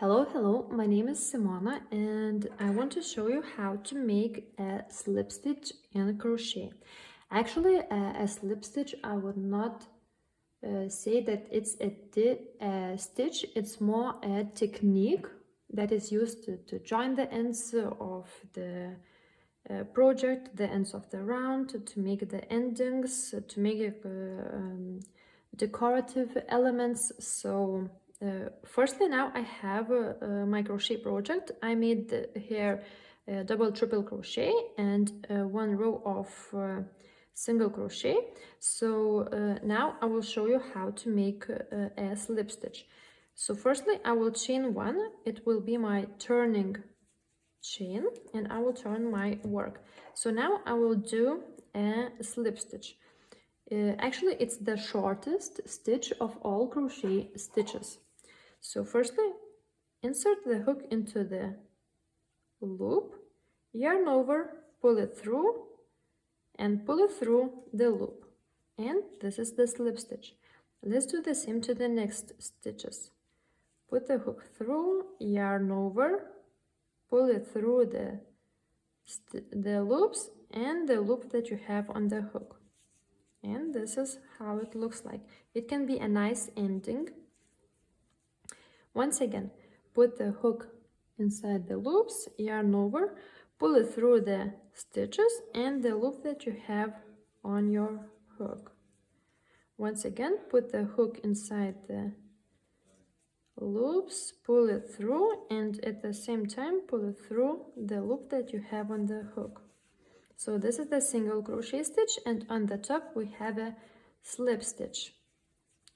Hello, my name is Simona and I want to show you how to make a slip stitch in crochet. Actually, a slip stitch, I would not say that it's a stitch, it's more a technique that is used to join the ends of the project, the ends of the round, to make the endings, to make decorative elements. So firstly, now I have my crochet project. I made here double triple crochet and one row of single crochet. So now I will show you how to make a slip stitch. So firstly, I will chain one. It will be my turning chain and I will turn my work. So now I will do a slip stitch. Actually, it's the shortest stitch of all crochet stitches. So firstly, insert the hook into the loop, yarn over, pull it through, and pull it through the loop. And this is the slip stitch. Let's do the same to the next stitches. Put the hook through, yarn over, pull it through the loops and the loop that you have on the hook. And this is how it looks like. It can be a nice ending. Once again, put the hook inside the loops, yarn over, pull it through the stitches and the loop that you have on your hook. Once again, put the hook inside the loops, pull it through, and at the same time pull it through the loop that you have on the hook. So this is the single crochet stitch, and on the top we have a slip stitch.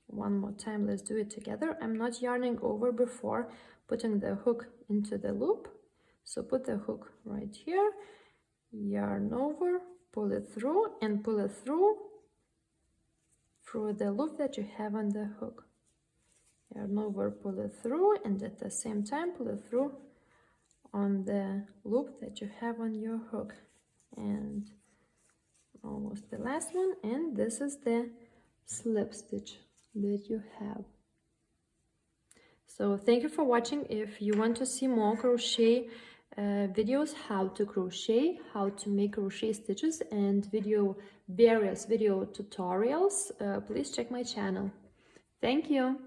One more time, let's do it together. I'm not yarning over before putting the hook into the loop. So put the hook right here, yarn over, pull it through, and pull it through the loop that you have on the hook. Yarn over, pull it through, and at the same time pull it through on the loop that you have on your hook. And almost the last one, and this is the slip stitch that you have. So thank you for watching. If you want to see more crochet videos, how to crochet, how to make crochet stitches, and various video tutorials, please check my channel. Thank you.